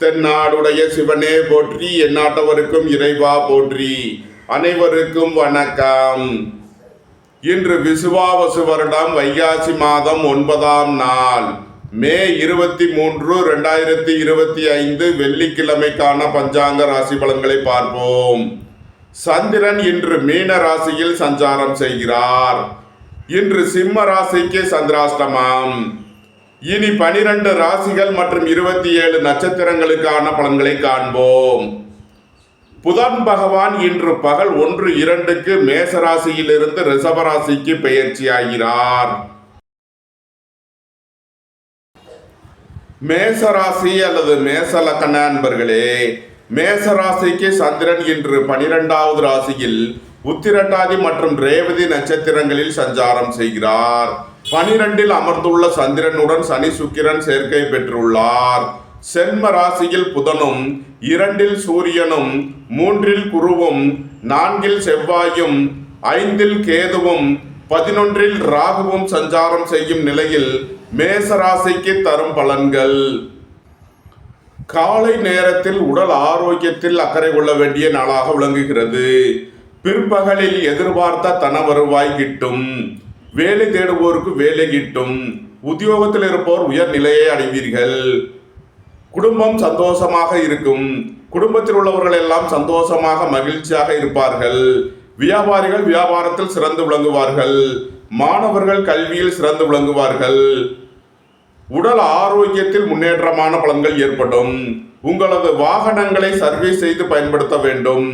தென்னாடுடைய சிவனே போற்றி, எந்நாட்டவருக்கும் இறைவா போற்றி. அனைவருக்கும் வணக்கம். இன்று விசுவாவசு வருடம் வைகாசி மாதம் 9ஆம் நாள், மே 23, 2025 வெள்ளிக்கிழமைக்கான பஞ்சாங்க ராசி பலன்களை பார்ப்போம். சந்திரன் இன்று மீன ராசியில் சஞ்சாரம் செய்கிறார். இன்று சிம்ம ராசிக்கு சந்திராஷ்டமம். இனி 12 ராசிகள் மற்றும் 27 நட்சத்திரங்களுக்கான பலன்களை காண்போம். புதன் பகவான் இன்று பகல் 1:02 மேச ராசியிலிருந்து ரிஷப ராசிக்கு பெயர்ச்சியாகிறார். மேச ராசி அல்லது மேச லக்ன அன்பர்களே, மேச ராசிக்கு சந்திரன் இன்று 12வது ராசியில் உத்திரட்டாதி மற்றும் ரேவதி நட்சத்திரங்களில் சஞ்சாரம் செய்கிறார். 12இல் அமர்ந்துள்ள சந்திரனுடன் சனி சுக்கிரன் சேர்க்கை பெற்றுள்ளார். சென்ம ராசியில் புதனும், 2இல் சூரியனும், 3இல் குருவும், 4இல் செவ்வாயும், 5இல் கேதுவும், 11இல் ராகுவும் சஞ்சாரம் செய்யும் நிலையில் மேச ராசிக்கு தரும் பலன்கள். காலை நேரத்தில் உடல் ஆரோக்கியத்தில் அக்கறை கொள்ள வேண்டிய நாளாக விளங்குகிறது. பிற்பகலில் எதிர்பார்த்த தன வருவாய் கிட்டும். வேலை தேடுவோருக்கு வேலை கிட்டும். உத்தியோகத்தில் இருப்போர் உயர் நிலையை அடைவீர்கள். குடும்பம் சந்தோஷமாக இருக்கும். குடும்பத்தில் உள்ளவர்கள் எல்லாம் சந்தோஷமாக மகிழ்ச்சியாக இருப்பார்கள். வியாபாரிகள் வியாபாரத்தில் சிறந்து விளங்குவார்கள். மாணவர்கள் கல்வியில் சிறந்து விளங்குவார்கள். உடல் ஆரோக்கியத்தில் முன்னேற்றமான பலன்கள் ஏற்படும். உங்களது வாகனங்களை சர்வீஸ் செய்து பயன்படுத்த வேண்டும்.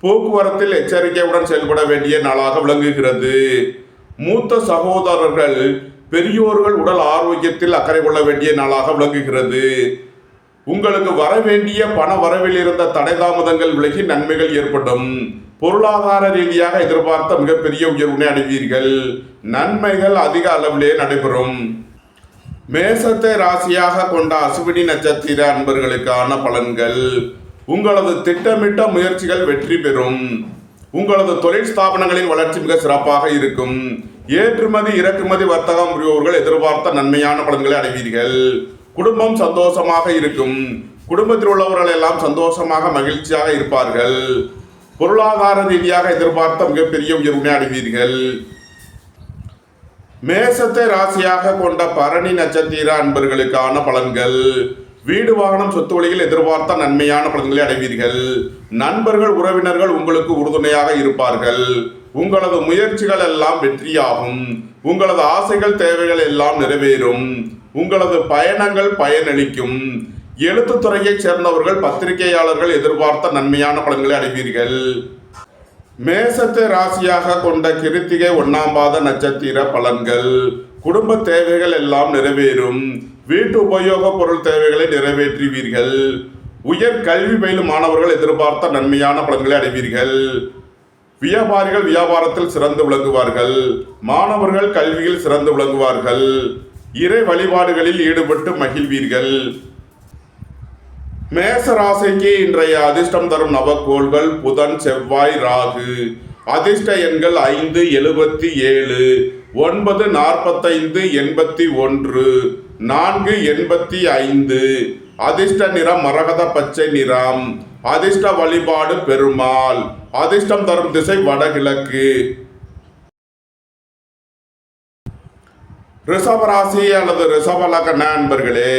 போக்குவரத்தில் எச்சரிக்கையுடன் செயல்பட வேண்டிய நாளாக விளங்குகிறது. மூத்த சகோதரர்கள், பெரியோர்கள் உடல் ஆரோக்கியத்தில் அக்கறை கொள்ள வேண்டிய நாளாக விளங்குகிறது. உங்களுக்கு வர வேண்டிய பண வரவில் இருந்த தடை தாமதங்கள் விலகி நன்மைகள் ஏற்படும். பொருளாதார ரீதியாக எதிர்பார்த்த மிகப்பெரிய உயர்வினை அடைவீர்கள். நன்மைகள் அதிக அளவிலே நடைபெறும். மேசத்தை ராசியாக கொண்ட அசுவினி நட்சத்திர அன்பர்களுக்கான பலன்கள். உங்களது திட்டமிட்ட முயற்சிகள் வெற்றி பெறும். உங்களது தொழில் ஸ்தாபனங்களின் வளர்ச்சி மிக சிறப்பாக இருக்கும். ஏற்றுமதி இறக்குமதி வர்த்தகம் புரிபவர்கள் எதிர்பார்த்த நன்மையான பலன்களை அடைவீர்கள். குடும்பம் சந்தோஷமாக இருக்கும். குடும்பத்தில் உள்ளவர்கள் எல்லாம் சந்தோஷமாக மகிழ்ச்சியாக இருப்பார்கள். பொருளாதார ரீதியாக எதிர்பார்த்த மிகப்பெரிய உயர்வினை அடைவீர்கள். மேசத்தை ராசியாக கொண்ட பரணி நட்சத்திர அன்பர்களுக்கான பலன்கள். வீடு வாகனம் சொத்து வழியில் எதிர்பார்த்த நன்மையான பலன்களை அடைவீர்கள். நண்பர்கள் உறவினர்கள் உங்களுக்கு உறுதுணையாக இருப்பார்கள். உங்களது முயற்சிகள் எல்லாம் வெற்றியாகும். உங்களது ஆசைகள் தேவைகள் எல்லாம் நிறைவேறும். உங்களது பயணங்கள் பயனளிக்கும். எழுத்துத்துறையைச் சேர்ந்தவர்கள் பத்திரிகையாளர்கள் எதிர்பார்த்த நன்மையான பலன்களை அடைவீர்கள். மேசத்தை ராசியாக கொண்ட கிருத்திகை 1ஆம் பாத நட்சத்திர பலன்கள். குடும்ப தேவைகள் எல்லாம் நிறைவேறும். வீட்டு உபயோக பொருள் தேவைகளை நிறைவேற்றுவீர்கள். உயர் கல்வி பயிலும் மாணவர்கள் எதிர்பார்த்த நன்மையான பலன்களை அடைவீர்கள். வியாபாரிகள் வியாபாரத்தில் சிறந்து விளங்குவார்கள். மாணவர்கள் கல்வியில் சிறந்து விளங்குவார்கள். இறை வழிபாடுகளில் ஈடுபட்டு மகிழ்வீர்கள். மேச ராசிக்கு இன்றைய அதிர்ஷ்டம் தரும் நவக்கோள்கள் புதன், செவ்வாய், ராகு. அதிர்ஷ்ட எண்கள் 5, 77, 9, 45, 81, 4, 85. அதிர்ஷ்ட நிறம் மரகத பச்சை நிறம். அதிர்ஷ்ட வழிபாடு பெருமாள். அதிர்ஷ்டம் தரும் திசை வடகிழக்கு. ரிஷபராசி அல்லது ரிஷப லக்ன அன்பர்களே,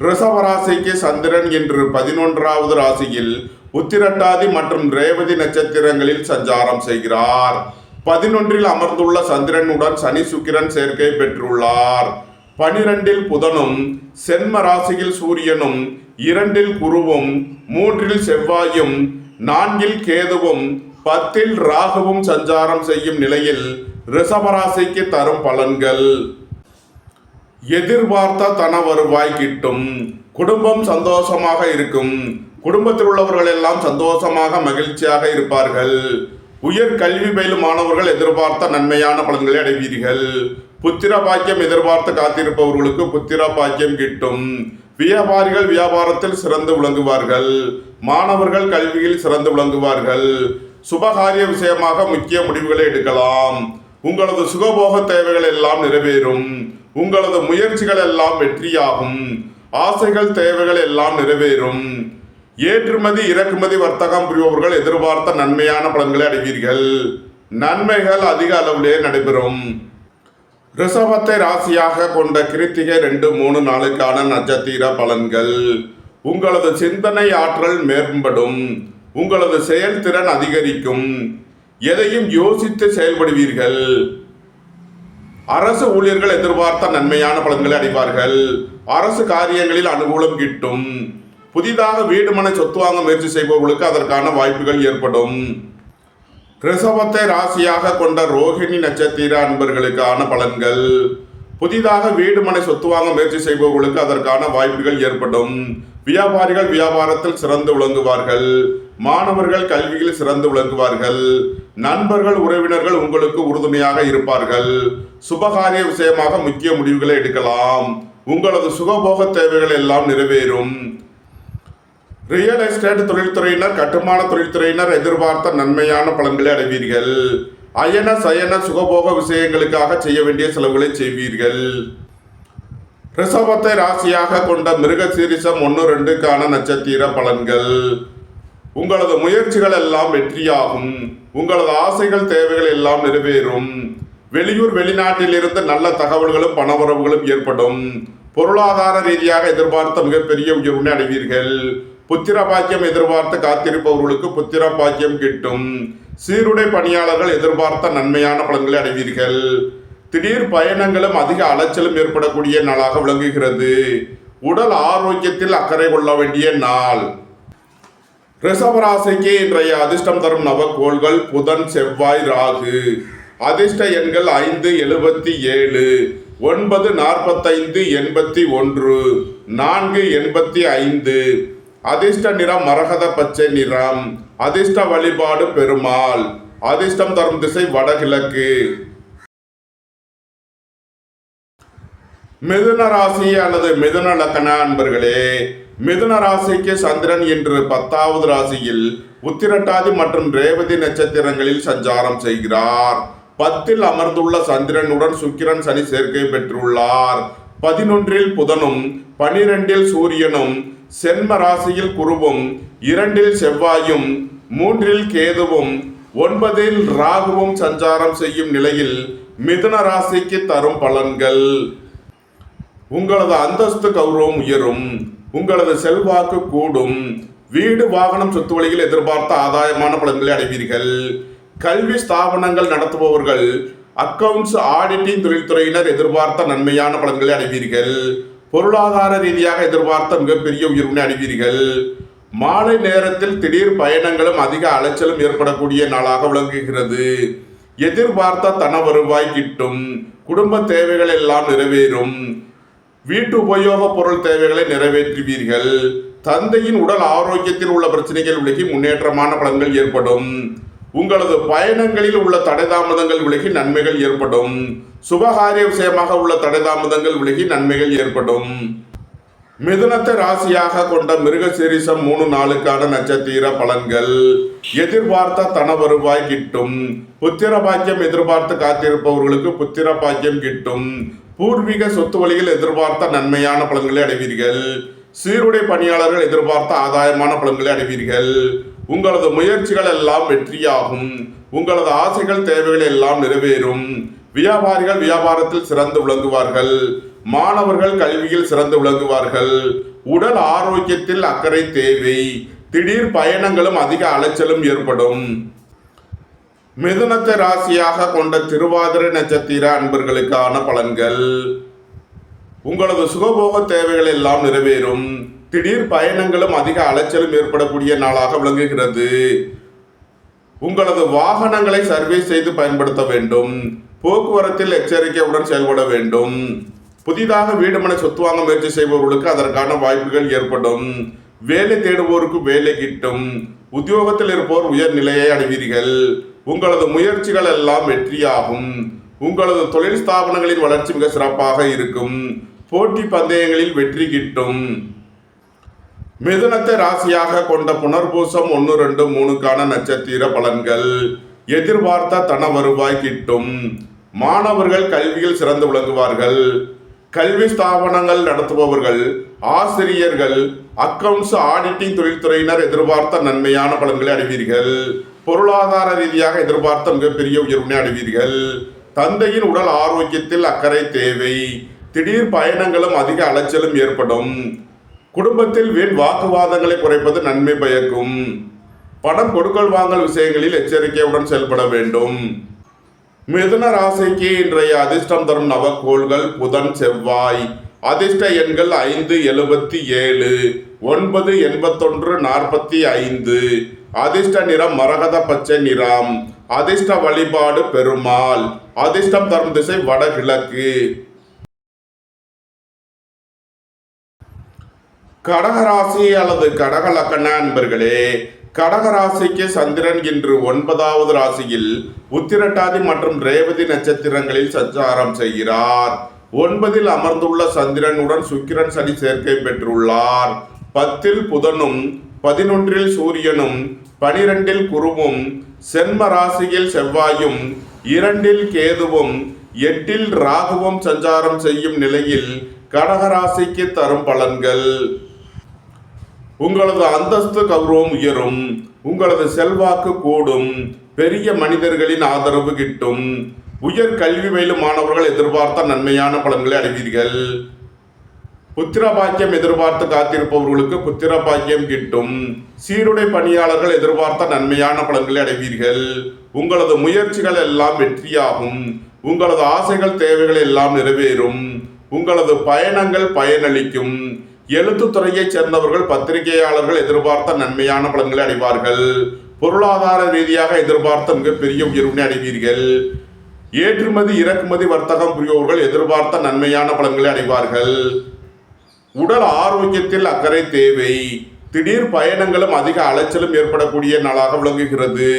ரிஷபராசிக்கு சந்திரன் இன்று 11வது ராசியில் உத்திரட்டாதி மற்றும் ரேவதி நட்சத்திரங்களில் சஞ்சாரம் செய்கிறார். 11இல் அமர்ந்துள்ள சந்திரனுடன் சனி சுக்கிரன் சேர்க்கை பெற்றுள்ளார். 12இல் புதனும், சென்ம ராசியில் சூரியனும், 2இல் குருவும், 3இல் செவ்வாயும், 4இல் கேதுவும், 10இல் ராகுவும் சஞ்சாரம் செய்யும் நிலையில் ரிஷபராசிக்கு தரும் பலன்கள். எதிர்பார்த்த தன வருவாய் கிட்டும். குடும்பம் சந்தோஷமாக இருக்கும். குடும்பத்தில் உள்ளவர்கள் எல்லாம் சந்தோஷமாக மகிழ்ச்சியாக இருப்பார்கள். உயர் கல்வி பயிலும் மாணவர்கள் எதிர்பார்த்த நன்மையான பலன்களை அடைவீர்கள். புத்திர பாக்கியம் எதிர்பார்த்து காத்திருப்பவர்களுக்கு புத்திர பாக்கியம் கிட்டும். வியாபாரிகள் வியாபாரத்தில் சிறந்து விளங்குவார்கள். மாணவர்கள் கல்வியில் சிறந்து விளங்குவார்கள். சுபகாரிய விஷயமாக முக்கிய முடிவுகளை எடுக்கலாம். உங்களது சுகபோக தேவைகள் எல்லாம் நிறைவேறும். உங்களது முயற்சிகள் எல்லாம் வெற்றியாகும். ஆசைகள் தேவைகள் எல்லாம் நிறைவேறும். ஏற்றுமதி இறக்குமதி வர்த்தகம் புரிபவர்கள் எதிர்பார்த்த நன்மையான பலன்களை அடைவீர்கள். நன்மைகள் அதிக அளவிலே நடைபெறும். ரிஷபத்தை ராசியாக கொண்ட கிருத்திகை 2, 3 நாளுக்கான நட்சத்திர பலன்கள். உங்களது சிந்தனை ஆற்றல் மேம்படும். உங்களது செயல்திறன் அதிகரிக்கும். எதையும் யோசித்து செயல்படுவீர்கள். அரசு ஊழியர்கள் எதிர்பார்த்த நன்மையான பலன்களை அடைவார்கள். அரசு காரியங்களில் அனுகூலம் கிட்டும். புதிதாக வீடு மனை சொத்து வாங்க முயற்சி செய்பவர்களுக்கு அதற்கான வாய்ப்புகள் ஏற்படும். ரிஷபத்தை ராசியாக கொண்ட ரோஹிணி நட்சத்திர அன்பர்களுக்கான பலன்கள். புதிதாக வீடு மனை சொத்து வாங்க முயற்சி செய்பவர்களுக்கு அதற்கான வாய்ப்புகள் ஏற்படும். வியாபாரிகள் வியாபாரத்தில் சிறந்து விளங்குவார்கள். மாணவர்கள் கல்வியில் சிறந்து விளங்குவார்கள். நண்பர்கள் உறவினர்கள் உங்களுக்கு உறுதுணையாக இருப்பார்கள். சுபகாரிய விஷயமாக முக்கிய முடிவுகளை எடுக்கலாம். உங்களது சுகபோக தேவைகள் எல்லாம் நிறைவேறும். ரியல் எஸ்டேட் தொழில்துறையினர் கட்டுமான தொழில்துறையினர் எதிர்பார்த்த நன்மையான பலன்களை அடைவீர்கள். அயன சயன சுகபோக விஷயங்களுக்காக செய்ய வேண்டிய செலவுகளை செய்வீர்கள். ரிஷபத்தை ராசியாக கொண்ட மிருகசீரிஷம் 1, 2க்கான நட்சத்திர பலன்கள். உங்களது முயற்சிகள் எல்லாம் வெற்றியாகும். உங்களது ஆசைகள் தேவைகள் எல்லாம் நிறைவேறும். வெளியூர் வெளிநாட்டிலிருந்து நல்ல தகவல்களும் பணவரவுகளும் ஏற்படும். பொருளாதார ரீதியாக எதிர்பார்த்த மிகப்பெரிய உயர்வினை அடைவீர்கள். புத்திர பாக்கியம் எதிர்பார்த்து காத்திருப்பவர்களுக்கு புத்திர பாக்கியம் கிட்டும். சீருடை பணியாளர்கள் எதிர்பார்த்த நன்மையான பலன்களை அடைவீர்கள். திடீர் பயணங்களும் அதிக அலைச்சலும் ஏற்படக்கூடிய நாளாக விளங்குகிறது. உடல் ஆரோக்கியத்தில் அக்கறை கொள்ள வேண்டிய நாள். ரிஷபராசிக்கு இன்றைய அதிர்ஷ்டம் தரும் நவக்கோள்கள் புதன், செவ்வாய், ராகு. அதிர்ஷ்ட எண்கள் 5, 77, 9, 45, 81, 4, 85. அதிர்ஷ்ட நிறம் மரகத பச்சை நிறம். அதிர்ஷ்ட வழிபாடு பெருமாள். அதிர்ஷ்டம் தரும் திசை வடகிழக்கு. மிதுன ராசி அல்லது மிதுன லக்ன அன்பர்களே, மிதுன ராசிக்கு சந்திரன் இன்று 10வது ராசியில் உத்திரட்டாதி மற்றும் ரேவதி நட்சத்திரங்களில் சஞ்சாரம் செய்கிறார். 10ல் அமர்ந்துள்ள சந்திரனுடன் சுக்கிரன் சனி சேர்க்கை பெற்றுள்ளார். 11ல் புதனும் 12ல் சூரியனும் சென்ம ராசியில் குருவும் 2ல் செவ்வாயும் 3ல் கேதுவும் 9ல் ராகுவும் சஞ்சாரம் செய்யும் நிலையில் மிதுன ராசிக்கு தரும் பலன்கள். உங்களது அந்தஸ்து கௌரவம் உயரும். உங்களது செல்வாக்கு கூடும். வீடு வாகனம் சொத்து வழியில் எதிர்பார்த்த ஆதாயமான பலன்களை அடைவீர்கள். கல்வி ஸ்தாபனங்கள் நடத்துபவர்கள் அக்கவுண்ட்ஸ் ஆடிட்டிங் தொழில்துறையினர் எதிர்பார்த்த நன்மையான பலன்களை அடைவீர்கள். பொருளாதார ரீதியாக எதிர்பார்த்த மிகப்பெரிய உயர்வினை அடைவீர்கள். மாலை நேரத்தில் திடீர் பயணங்களும் அதிக அலைச்சலும் ஏற்படக்கூடிய நாளாக விளங்குகிறது. எதிர்பார்த்த தன வருவாய் கிட்டும். குடும்ப தேவைகள் எல்லாம் நிறைவேறும். வீட்டு உபயோக பொருள் தேவைகளை நிறைவேற்றுவீர்கள். தந்தையின் உடல் ஆரோக்கியத்தில் உள்ள பிரச்சனைகள் விலகி முன்னேற்றமான பலன்கள் ஏற்படும். உங்களது பயணங்களில் உள்ள தடைதாமதங்கள் விலகி நன்மைகள் ஏற்படும். சுபகாரிய விஷயமாக உள்ள தடைதாமதங்கள் விலகி நன்மைகள் ஏற்படும். மிதுனத்தை ராசியாக கொண்ட மிருகசீரிஷம் 3 நாளுக்கான நட்சத்திர பலன்கள். எதிர்பார்த்த தன வருவாய் கிட்டும். புத்திர பாக்கியம் எதிர்பார்த்து காத்திருப்பவர்களுக்கு புத்திர பாக்கியம் கிட்டும். பூர்வீக சொத்து வழியில் எதிர்பார்த்த நன்மையான பலன்களை அடைவீர்கள். சீருடை பணியாளர்கள் எதிர்பார்த்த ஆதாயமான பலன்களை அடைவீர்கள். உங்களது முயற்சிகள் எல்லாம் வெற்றியாகும். உங்களது ஆசைகள் தேவைகள் எல்லாம் நிறைவேறும். வியாபாரிகள் வியாபாரத்தில் சிறந்து விளங்குவார்கள். மாணவர்கள் கல்வியில் சிறந்து விளங்குவார்கள். உடல் ஆரோக்கியத்தில் அக்கறை தேவை. திடீர் பயணங்களும் அதிக அலைச்சலும் ஏற்படும். மிதுனத்தை ராசியாக கொண்ட திருவாதிரை நட்சத்திர அன்பர்களுக்கான பலன்கள். உங்களது சுகபோக தேவைகள் எல்லாம் நிறைவேறும். திடீர் பயணங்களும் அதிக அலைச்சலும் ஏற்படக்கூடிய நாளாக விளங்குகிறது. உங்களது வாகனங்களை சர்வீஸ் செய்து பயன்படுத்த வேண்டும். போக்குவரத்தில் எச்சரிக்கையுடன் செயல்பட வேண்டும். புதிதாக வீடு மனை சொத்து வாங்க முயற்சி செய்பவர்களுக்கு அதற்கான வாய்ப்புகள் ஏற்படும். வேலை தேடுவோருக்கு வேலை கிட்டும். உத்தியோகத்தில் இருப்போர் உயர் நிலையை அடைவீர்கள். உங்களது முயற்சிகள் எல்லாம் வெற்றியாகும். உங்களது தொழில் ஸ்தாபனங்களின் வளர்ச்சி மிக சிறப்பாக இருக்கும். போட்டி பந்தயங்களில் வெற்றி கிட்டும். மிதுனத்தை ராசியாக கொண்ட புனர்பூசம் 1, 2, 3க்கான நட்சத்திர பலன்கள். எதிர்பார்த்த தன வருவாய் கிட்டும். மாணவர்கள் கல்வியில் சிறந்து விளங்குவார்கள். கல்வி ஸ்தாபனங்கள் நடத்துபவர்கள், ஆசிரியர்கள், அக்கவுண்ட்ஸ், ஆடிட்டிங் தொழில்துறையினர் எதிர்பார்த்த நன்மையான பலன்களை அடைவீர்கள். பொருளாதார ரீதியாக எதிர்பார்த்த மிகப்பெரிய உயர்வினை அடைவீர்கள். தந்தையின் உடல் ஆரோக்கியத்தில் அக்கறை தேவை. திடீர் பயணங்களும் அதிக அலைச்சலும் ஏற்படும். குடும்பத்தில் வீண் வாக்குவாதங்களை குறைப்பது நன்மை பயக்கும். பணம் கொடுக்கல் வாங்கல் விஷயங்களில் எச்சரிக்கையுடன் செயல்பட வேண்டும். மிதுன ராசிக்கு இன்றைய அதிர்ஷ்டம் தரும் நவக்கோள்கள் புதன், செவ்வாய். அதிர்ஷ்ட எண்கள் 5, 77, 9, 81, 45. அதிர்ஷ்ட நிறம் மரகத பச்சை நிறம். அதிர்ஷ்ட வழிபாடு பெருமாள். அதிர்ஷ்டம் தரும் திசை வடகிழக்கு. கடகராசி அல்லது கடக லக்கண அன்பர்களே, கடகராசிக்கு சந்திரன் இன்று 9வது ராசியில் உத்திரட்டாதி மற்றும் ரேவதி நட்சத்திரங்களில் சஞ்சாரம் செய்கிறார். 9ல் அமர்ந்துள்ள சந்திரனுடன் சுக்கிரன் சனி சேர்க்கை பெற்றுள்ளார். 10ல் புதனும் 11ல் சூரியனும் 12ல் குருவும் சென்ம ராசியில் செவ்வாயும் 2ல் கேதுவும் 8ல் ராகுவும் சஞ்சாரம் செய்யும் நிலையில் கடகராசிக்கு தரும் பலன்கள்: உங்களது அந்தஸ்து கௌரவம் உயரும். உங்களது செல்வாக்கு கூடும். பெரிய மனிதர்களின் ஆதரவு கிட்டும். உயர் கல்வி பயிலும் மாணவர்கள் எதிர்பார்த்த நன்மையான பலன்களை அடைவீர்கள். புத்திர பாக்கியம் எதிர்பார்த்து காத்திருப்பவர்களுக்கு புத்திர பாக்கியம் கிட்டும். சீருடை பணியாளர்கள் எதிர்பார்த்த நன்மையான பலன்களை அடைவீர்கள். உங்களது முயற்சிகள் எல்லாம் வெற்றியாகும். உங்களது ஆசைகள், தேவைகள் எல்லாம் நிறைவேறும். உங்களது பயணங்கள் பயனளிக்கும். எழுத்துத்துறையைச் சேர்ந்தவர்கள், பத்திரிகையாளர்கள் எதிர்பார்த்த நன்மையான பலன்களை அடைவார்கள். பொருளாதார ரீதியாக எதிர்பார்த்த மிகப்பெரிய உயர்வினை அடைவீர்கள். ஏற்றுமதி இறக்குமதி வர்த்தகம் புரியோர்கள் எதிர்பார்த்த நன்மையான பலன்களை அடைவார்கள். உடல் ஆரோக்கியத்தில் அக்கறை தேவை. திடீர் பயணங்களும் அதிக அலைச்சலும் ஏற்படக்கூடிய நாளாக விளங்குகிறது.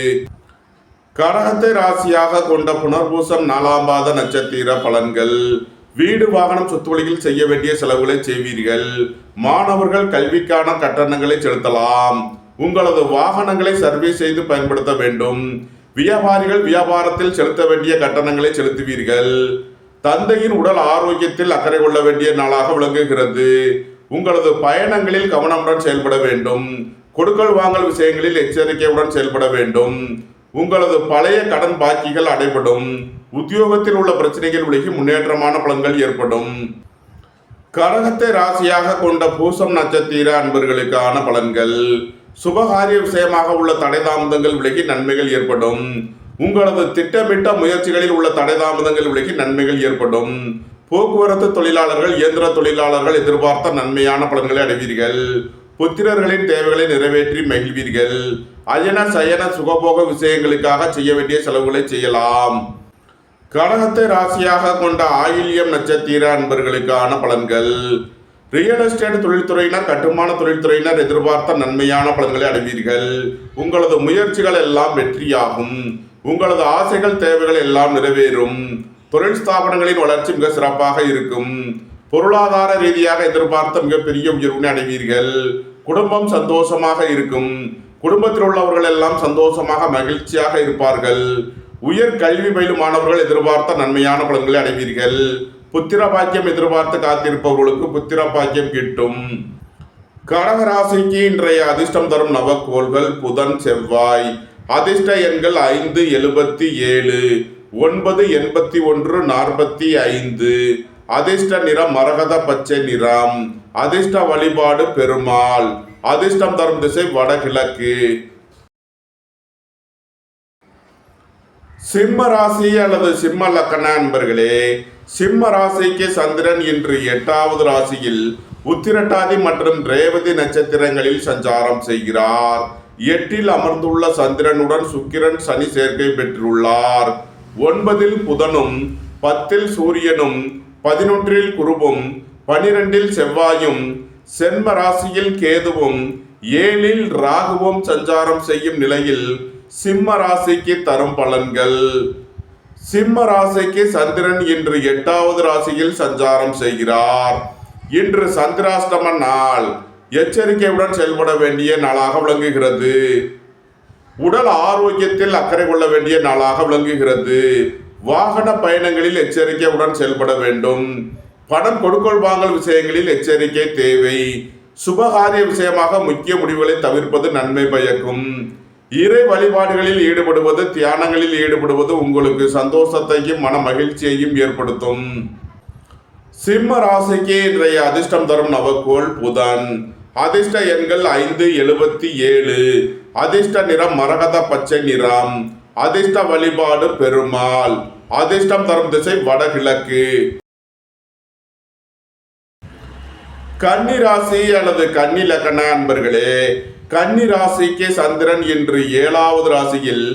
கடகத்தை ராசியாக கொண்ட புனர்பூசம் 4ஆம் பாத நட்சத்திர பலன்கள்: வீடு, வாகனம், சொத்து வழியில் செய்ய வேண்டிய செலவுகளை செய்வீர்கள். மாணவர்கள் கல்விக்கான கட்டணங்களை செலுத்தலாம். உங்களது வாகனங்களை சர்வீஸ் செய்து பயன்படுத்த வேண்டும். வியாபாரிகள் வியாபாரத்தில் செலுத்த வேண்டிய கட்டணங்களை செலுத்துவீர்கள். தந்தையின் உடல் ஆரோக்கியத்தில் அக்கறை கொள்ள வேண்டிய நாளாக விளங்குகிறது. உங்களது பயணங்களில் கவனமுடன் செயல்பட வேண்டும். கொடுக்கல் வாங்கல் விஷயங்களில் எச்சரிக்கையுடன் செயல்பட வேண்டும். உங்களது பழைய கடன் பாக்கிகள் அடைபடும். உத்தியோகத்தில் உள்ள பிரச்சனைகள் விலகி முன்னேற்றமான பலன்கள் ஏற்படும். கடகத்தை ராசியாக கொண்ட பூசம் நட்சத்திர அன்பர்களுக்கான பலன்கள்: சுபகாரிய விஷயமாக உள்ள தடை தாமதங்கள் விலகி நன்மைகள் ஏற்படும். உங்களது திட்டமிட்ட முயற்சிகளில் உள்ள தடை தாமதங்கள் விலகி நன்மைகள் ஏற்படும். போக்குவரத்து தொழிலாளர்கள், இயந்திர தொழிலாளர்கள் எதிர்பார்த்த நன்மையான பலன்களை அடைவீர்கள். புத்திரர்களின் தேவைகளை நிறைவேற்றி மகிழ்வீர்கள். அயன சயன சுகபோக விஷயங்களுக்காக செய்ய வேண்டிய செலவுகளை செய்யலாம். கடகத்தை ராசியாக கொண்ட ஆயில்யம் நட்சத்திர அன்பர்களுக்கான பலன்கள்: ரியல் எஸ்டேட் தொழில்துறையினர், கட்டுமான தொழில்துறையினர் எதிர்பார்த்த நன்மையான பலன்களை அடைவீர்கள். உங்களது முயற்சிகள் எல்லாம் வெற்றியாகும். உங்களது ஆசைகள், தேவைகள் எல்லாம் நிறைவேறும். தொழில் ஸ்தாபனங்களின் வளர்ச்சி மிக சிறப்பாக இருக்கும். பொருளாதார ரீதியாக எதிர்பார்த்த மிகப்பெரிய உயர்வினை அடைவீர்கள். குடும்பம் சந்தோஷமாக இருக்கும். குடும்பத்தில் உள்ளவர்கள் எல்லாம் சந்தோஷமாக மகிழ்ச்சியாக இருப்பார்கள். உயர் கல்வி பயிலும் மாணவர்கள் எதிர்பார்த்த நன்மையான பலன்களை அடைவீர்கள். புத்திர பாக்கியம் எதிர்பார்த்து காத்திருப்பவர்களுக்கு புத்திர பாக்கியம் கிட்டும். கடகராசிக்கு இன்றைய அதிர்ஷ்டம் தரும் நவக்கோள்கள் புதன், செவ்வாய். அதிர்ஷ்ட எண்கள் 5, 77, 9, 81, 45. அதிர்ஷ்ட நிறம் மரகத பச்சை நிறம். அதிர்ஷ்ட வழிபாடு பெருமாள். அதிர்ஷ்டம் தரும் திசை வடகிழக்கு. சிம்ம ராசி அல்லது சிம்ம லக்கண அன்பர்களே, சிம்ம ராசிக்கு சந்திரன் இன்று 8வது ராசியில் உத்திரட்டாதி மற்றும் ரேவதி நட்சத்திரங்களில் சஞ்சாரம் செய்கிறார். 8ல் அமர்ந்துள்ள சந்திரனுடன் சுக்கிரன் சனி சேர்க்கை பெற்றுள்ளார். 9ல் புதனும் 10ல் சூரியனும் 11ல் குருவும் 12ல் செவ்வாயும் சென்ம ராசியில் கேதுவும் 7ல் ராகுவும் சஞ்சாரம் செய்யும் நிலையில் சிம்ம ராசிக்கு தரும் பலன்கள்: சிம்ம ராசிக்கு சந்திரன் இன்று 8வது ராசியில் சஞ்சாரம் செய்கிறார். இன்று சந்திராஷ்டம நாள். எச்சரிக்கையுடன் செயல்பட வேண்டிய நாளாக விளங்குகிறது. உடல் ஆரோக்கியத்தில் அக்கறை கொள்ள வேண்டிய நாளாக விளங்குகிறது. வாகன பயணங்களில் எச்சரிக்கையுடன் செயல்பட வேண்டும். பணம் கொடுக்கல் வாங்கல் விஷயங்களில் எச்சரிக்கை தேவை. சுபகாரிய விஷயமாக முக்கிய முடிவுகளை தவிர்ப்பது நன்மை பயக்கும். இறை வழிபாடுகளில் ஈடுபடுவது, தியானங்களில் ஈடுபடுவது உங்களுக்கு சந்தோஷத்தையும் மன மகிழ்ச்சியையும் ஏற்படுத்தும். சிம்ம ராசிக்கு இன்றைய அதிர்ஷ்டம் தரும் நவக்கோள் புதன். அதிர்ஷ்ட எண்கள் 5, 77. அதிர்ஷ்ட நிறம் மரகத பச்சை நிறம். அதிர்ஷ்ட வழிபாடு பெருமாள். அதிர்ஷ்டம் தரும் திசை வடகிழக்கு. கன்னி ராசி அல்லது கன்னி லக்ன அன்பர்களே, கன்னி ராசிக்கு சந்திரன் இன்று 7வது ராசியில்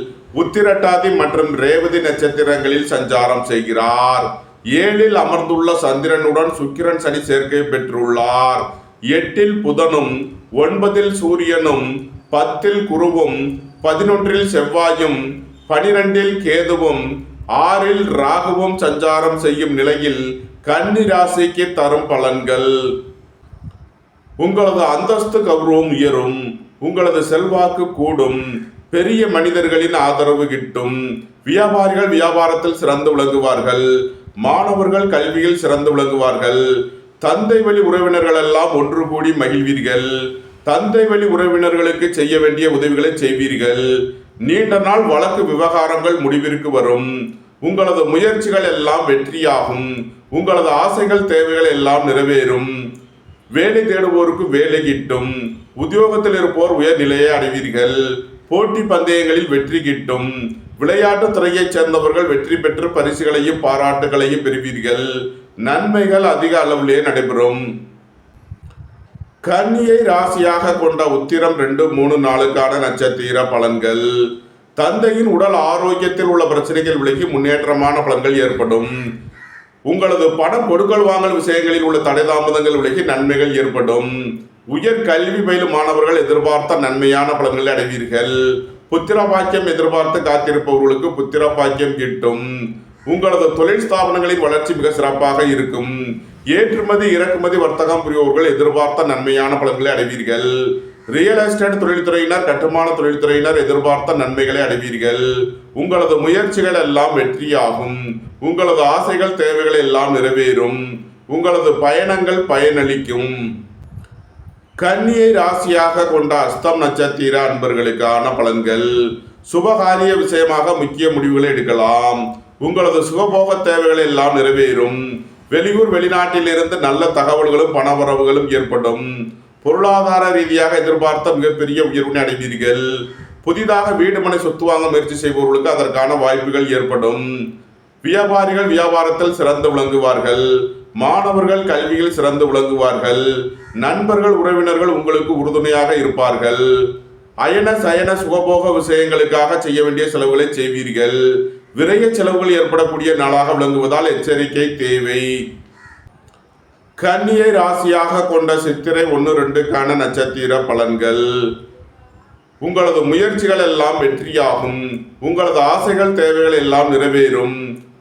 உத்திரட்டாதி மற்றும் ரேவதி நட்சத்திரங்களில் சஞ்சாரம் செய்கிறார். 7ல் அமர்ந்துள்ள சந்திரனுடன் சுக்கிரன் சனி சேர்க்கை பெற்றுள்ளார். 8ல் புதனும் 9ல் சூரியனும் 10ல் குருவும் 11ல் செவ்வாயும் 12ல் கேதுவும் 6ல் ராகுவும் சஞ்சாரம் செய்யும் நிலையில் கன்னி ராசிக்கு தரும் பலன்கள்: உங்களது அந்தஸ்து கௌரவம் உயரும். உங்களது செல்வாக்கு கூடும். பெரிய மனிதர்களின் ஆதரவு கிட்டும். வியாபாரிகள் வியாபாரத்தில் சிறந்து விளங்குவார்கள். மாணவர்கள் கல்வியில் சிறந்து விளங்குவார்கள். தந்தை வழி உறவினர்கள் எல்லாம் ஒன்று கூடி மகிழ்வீர்கள். தந்தை வழி உறவினர்களுக்கு செய்ய வேண்டிய உதவிகளை செய்வீர்கள். நீண்ட நாள் வழக்கு விவகாரங்கள் முடிவிற்கு வரும். உங்களது முயற்சிகள் எல்லாம் வெற்றியாகும். உங்களது ஆசைகள் தேவைகள் எல்லாம் நிறைவேறும். வேலை தேடுவோருக்கு வேலை கிட்டும். உத்தியோகத்தில் இருப்போர் உயர்நிலையை அடைவீர்கள். போட்டி பந்தயங்களில் வெற்றி கிட்டும். விளையாட்டு துறையைச் சேர்ந்தவர்கள் வெற்றி பெற்று பரிசுகளையும் பாராட்டுகளையும் பெறுவீர்கள். நன்மைகள் அதிக அளவிலே நடைபெறும். கன்னியை ராசியாக கொண்ட உத்திரம் 2, 3, 4க்கான நட்சத்திர பலன்கள்: தந்தையின் உடல் ஆரோக்கியத்தில் உள்ள பிரச்சனைகள் விலகி முன்னேற்றமான பலன்கள் ஏற்படும். உங்களது பணம் கொடுக்கல் வாங்கல் விஷயங்களில் உள்ள தடை தாமதங்கள் விலகி நன்மைகள் ஏற்படும். உயர் கல்வி பயிலும் மாணவர்கள் எதிர்பார்த்த நன்மையான பலன்களை அடைவீர்கள். புத்திர பாக்கியம் எதிர்பார்த்து காத்திருப்பவர்களுக்கு புத்திர பாக்கியம் கிட்டும். உங்களது தொழில் ஸ்தாபனங்களின் வளர்ச்சி மிக சிறப்பாக இருக்கும். ஏற்றுமதி இறக்குமதி வர்த்தகம் புரிபவர்கள் எதிர்பார்த்த நன்மையான பலன்களை அடைவீர்கள். ரியல் எஸ்டேட் தொழில்துறையினர், கட்டுமான தொழில்துறையினர் எதிர்பார்த்த நன்மைகளை அடைவீர்கள். உங்களது முயற்சிகள் எல்லாம் வெற்றியாகும். உங்களது ஆசைகள் தேவைகள் எல்லாம் நிறைவேறும். உங்களது பயணங்கள் பயனளிக்கும். கன்னியை ராசியாக கொண்ட அஸ்தம் நட்சத்திர அன்பர்களுக்கான பலன்கள்: சுபகாரிய விஷயமாக முக்கிய முடிவுகளை எடுக்கலாம். உங்களது சுகபோக தேவைகள் எல்லாம் நிறைவேறும். வெளியூர் வெளிநாட்டில் இருந்து நல்ல தகவல்களும் பணவரவுகளும் ஏற்படும். பொருளாதார ரீதியாக எதிர்பார்த்த மிகப்பெரிய உயர்வினை அடைவீர்கள். புதிதாக வீடு மனை சொத்து வாங்க முயற்சி செய்பவர்களுக்கு அதற்கான வாய்ப்புகள் ஏற்படும். வியாபாரிகள் வியாபாரத்தில் சிறந்து விளங்குவார்கள். மாணவர்கள் கல்வியில் சிறந்து விளங்குவார்கள். நண்பர்கள் உறவினர்கள் உங்களுக்கு உறுதுணையாக இருப்பார்கள். அயன சயன சுகபோக விஷயங்களுக்காக செய்ய வேண்டிய செலவுகளை செய்வீர்கள். விரைய செலவுகள் ஏற்படக்கூடிய நாளாக விளங்குவதால் எச்சரிக்கை தேவை. கன்னியை ராசியாக கொண்ட சித்திரை 1, 2க்கான நட்சத்திர பலன்கள்: உங்களது முயற்சிகள் எல்லாம் வெற்றியாகும். உங்களது ஆசைகள் தேவைகள் எல்லாம் நிறைவேறும்.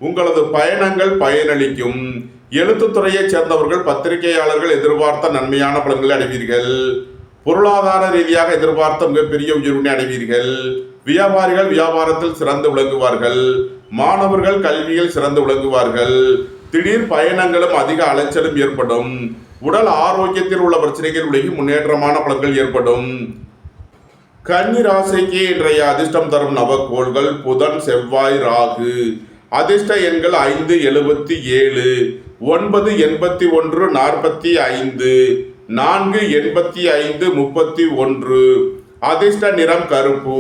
உங்களது பயணங்கள் பயனளிக்கும். எழுத்துத்துறையைச் சேர்ந்தவர்கள் பத்திரிகையாளர்கள் எதிர்பார்த்த நன்மையான பலன்களை அடைவீர்கள். பொருளாதார ரீதியாக எதிர்பார்த்த மிகப்பெரிய உயர்வினை அடைவீர்கள். வியாபாரிகள் வியாபாரத்தில் சிறந்து விளங்குவார்கள். மாணவர்கள் கல்வியில் சிறந்து விளங்குவார்கள். திடீர் பயணங்களும் அதிக அலைச்சலும் ஏற்படும். உடல் ஆரோக்கியத்தில் உள்ள பிரச்சனைகள் விலகி முன்னேற்றமான பலன்கள் ஏற்படும். கன்னி ராசிக்கு இன்றைய அதிர்ஷ்டம் தரும் நவக்கோள்கள் புதன், செவ்வாய், ராகு. அதிர்ஷ்ட எண்கள் 5, 77, 9, 81, 45, 4, 85, 31. அதிர்ஷ்ட நிறம் கருப்பு.